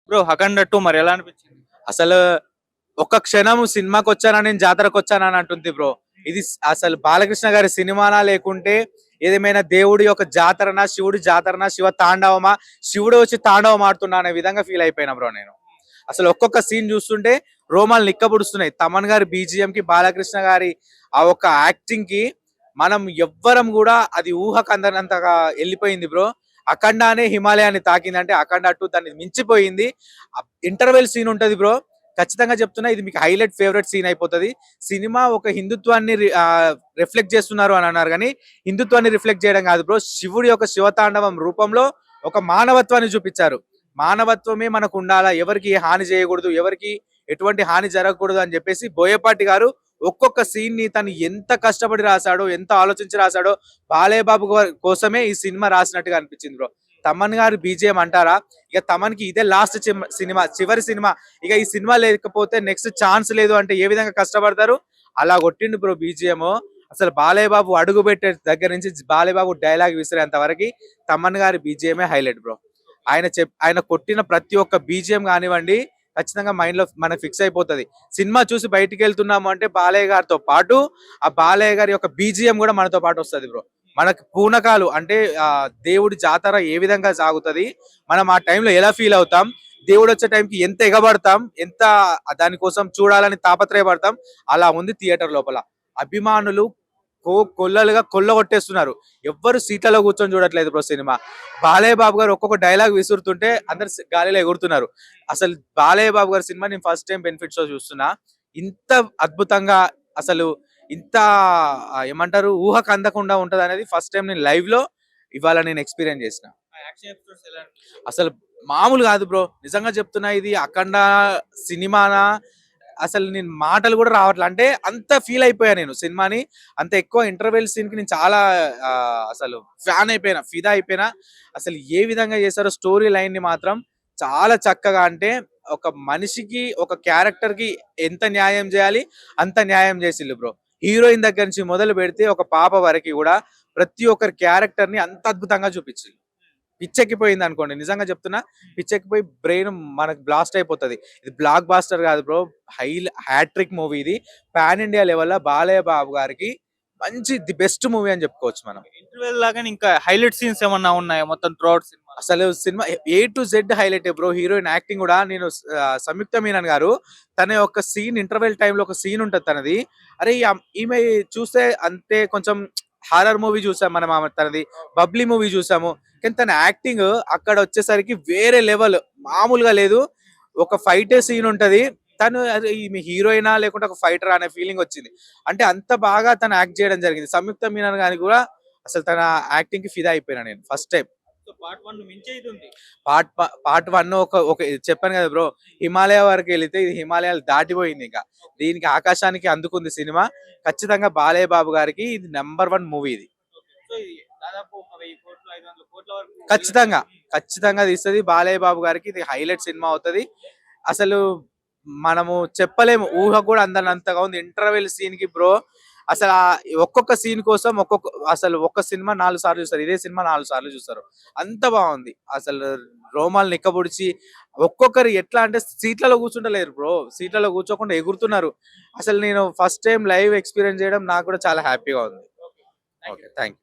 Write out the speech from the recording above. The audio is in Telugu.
బ్రో 'అఖండ 2' మరి ఎలా అనిపించింది? అసలు ఒక్క క్షణం సినిమాకి వచ్చానా నేను జాతరకు వచ్చానా అని అంటుంది బ్రో. ఇది అసలు బాలకృష్ణ గారి సినిమానా లేకుంటే ఏదేమైనా దేవుడి యొక్క జాతరనా, శివుడి జాతరనా, శివ తాండవమా, శివుడు వచ్చి తాండవం ఆడుతున్నా అనే విధంగా ఫీల్ అయిపోయినా బ్రో నేను. అసలు ఒక్కొక్క సీన్ చూస్తుంటే రోమాలు నిక్కబుడుస్తున్నాయి. తమన్ గారి బీజిఎం కి, బాలకృష్ణ గారి ఆ ఒక్క యాక్టింగ్ కి మనం ఎవ్వరం కూడా అది ఊహకు అందనంతగా వెళ్ళిపోయింది బ్రో. అఖండానే హిమాలయాన్ని తాకిందంటే అఖండ అటు దాన్ని మించిపోయింది. ఇంటర్వెల్ సీన్ ఉంటది బ్రో, ఖచ్చితంగా చెప్తున్నా ఇది మీకు హైలైట్ ఫేవరెట్ సీన్ అయిపోతుంది. సినిమా ఒక హిందుత్వాన్ని రిఫ్లెక్ట్ చేస్తున్నారు అని అన్నారు కానీ హిందుత్వాన్ని రిఫ్లెక్ట్ చేయడం కాదు బ్రో. శివుడి యొక్క శివతాండవం రూపంలో ఒక మానవత్వాన్ని చూపించారు. మానవత్వమే మనకు ఉండాలా, ఎవరికి హాని చేయకూడదు, ఎవరికి ఎటువంటి హాని జరగకూడదు అని చెప్పేసి బోయపాటి గారు ఒక్కొక్క సీన్ ని తను ఎంత కష్టపడి రాశాడో, ఎంత ఆలోచించి రాశాడో, బాలయ్య బాబు కోసమే ఈ సినిమా రాసినట్టుగా అనిపించింది బ్రో. తమన్ గారు బీజిఎం అంటారా, ఇక తమన్ కి ఇదే లాస్ట్ సినిమా, చివరి సినిమా. ఇక ఈ సినిమా లేకపోతే నెక్స్ట్ ఛాన్స్ లేదు అంటే ఏ విధంగా కష్టపడతారు, అలా కొట్టిండు బ్రో బీజిఎం. అసలు బాలయ్య బాబు అడుగు పెట్టే దగ్గర నుంచి బాలయ్య బాబు డైలాగ్ విసిరేంత వరకు తమన్ గారి బీజిఎమే హైలైట్ బ్రో. ఆయన కొట్టిన ప్రతి ఒక్క బీజిఎం కానివ్వండి ఖచ్చితంగా మైండ్ లో మనకు ఫిక్స్ అయిపోతుంది. సినిమా చూసి బయటికి వెళ్తున్నాము అంటే బాలయ్య గారితో పాటు ఆ బాలయ్య గారి యొక్క బీజిఎం కూడా మనతో పాటు వస్తుంది బ్రో. మనకు పూనకాలు అంటే దేవుడి జాతర ఏ విధంగా సాగుతుంది, మనం ఆ టైంలో ఎలా ఫీల్ అవుతాం, దేవుడు వచ్చే టైంకి ఎంత ఎగబడతాం, ఎంత దానికోసం చూడాలని తాపత్రయపడతాం, అలా ఉంది థియేటర్ లోపల. అభిమానులు కొల్లలుగా కొట్టేస్తున్నారు. ఎవ్వరు సీట్లలో కూర్చొని చూడట్లేదు బ్రో సినిమా. బాలయ్య బాబు గారు ఒక్కొక్క డైలాగ్ విసురుతుంటే అందరు గాలిలో ఎగురుతున్నారు. అసలు బాలయ్య బాబు గారి సినిమా నేను ఫస్ట్ టైం బెనిఫిట్ షో చూస్తున్నా. ఇంత అద్భుతంగా అసలు ఇంత ఏమంటారు ఊహకు అందకుండా ఉంటది అనేది ఫస్ట్ టైం నేను లైవ్ లో ఇవాళ నేను ఎక్స్పీరియన్స్ చేసిన. అసలు మామూలు కాదు బ్రో, నిజంగా చెప్తున్నా. ఇది అఖండ సినిమానా అసలు నేను మాటలు కూడా రావట్లే, అంటే అంత ఫీల్ అయిపోయా నేను సినిమాని. అంత ఎక్కువ ఇంటర్వెల్ సీన్ కి నేను చాలా అసలు ఫ్యాన్ అయిపోయినా, ఫిదా అయిపోయినా. అసలు ఏ విధంగా చేశారో స్టోరీ లైన్ ని మాత్రం చాలా చక్కగా, అంటే ఒక మనిషికి ఒక క్యారెక్టర్ కి ఎంత న్యాయం చేయాలి అంత న్యాయం చేసిల్లు బ్రో. హీరోయిన్ దగ్గర నుంచి మొదలు పెడితే ఒక పాప వరకు కూడా ప్రతి ఒక్కరి క్యారెక్టర్ ని అంత అద్భుతంగా చూపించింది. పిచ్చెక్కిపోయింది అనుకోండి, నిజంగా చెప్తున్నా. పిచ్చెక్కిపోయి బ్రెయిన్ మనకు బ్లాస్ట్ అయిపోతుంది. ఇది బ్లాక్ బాస్టర్ కాదు బ్రో, హ్యాట్రిక్ మూవీ ఇది. పాన్ ఇండియా లెవెల్ లో బాలయ్య బాబు గారికి మంచి ది బెస్ట్ మూవీ అని చెప్పుకోవచ్చు మనం. ఇంటర్వెల్ లాగానే ఇంకా హైలైట్ సీన్స్ ఏమన్నా ఉన్నాయా మొత్తం త్రూఅవుట్ సినిమా? అసలు cinema A to Z highlight bro. Heroine acting కూడా నేను సంయుక్త మీనన్ గారు తన యొక్క సీన్ ఇంటర్వెల్ టైంలో ఒక సీన్ ఉంటది తనది. అరే ఈమె చూస్తే అంతే కొంచెం హారర్ మూవీ చూసాం మనం, తనది బబ్లీ మూవీ చూసాము, కానీ తన యాక్టింగ్ అక్కడ వచ్చేసరికి వేరే లెవెల్, మామూలుగా లేదు. ఒక ఫైట్ సీన్ ఉంటది, తను ఈమె హీరోయినా లేకుంటే ఒక ఫైటర్ అనే ఫీలింగ్ వచ్చింది. అంటే అంత బాగా తను యాక్ట్ చేయడం జరిగింది. సంయుక్త మీనన్ గాని కూడా అసలు తన యాక్టింగ్ కి ఫిదా అయిపోయినా నేను ఫస్ట్ టైం. పార్ట్ 1 ఒక చెప్పాను కదా బ్రో, హిమాలయ వరకు వెళితే ఇది హిమాలయాలు దాటిపోయింది. ఇంకా దీనికి ఆకాశానికి అందుకుంది సినిమా. ఖచ్చితంగా బాలయ్య బాబు గారికి ఇది నెంబర్ 1 మూవీ ఇది. ఖచ్చితంగా ఖచ్చితంగా తీస్తుంది. బాలయ్య బాబు గారికి ఇది హైలైట్ సినిమా అవుతుంది. అసలు మనము చెప్పలేము, ఊహ కూడా అందనంతగా ఉంది. ఇంటర్వెల్ సీన్ కి బ్రో అసలు ఒక్కొక్క సీన్ కోసం అసలు ఒక్క సినిమా 4 సార్లు చూస్తారు, ఇదే సినిమా 4 సార్లు చూస్తారు. అంత బాగుంది. అసలు రోమాలు నిక్కబొడిచి ఒక్కొక్కరు ఎట్లా అంటే సీట్లలో కూర్చుంటలేరు బ్రో, సీట్లలో కూర్చోకుండా ఎగురుతున్నారు. అసలు నేను ఫస్ట్ టైం లైవ్ ఎక్స్పీరియన్స్ చేయడం నాకు కూడా చాలా హ్యాపీగా ఉంది. Okay, thank you.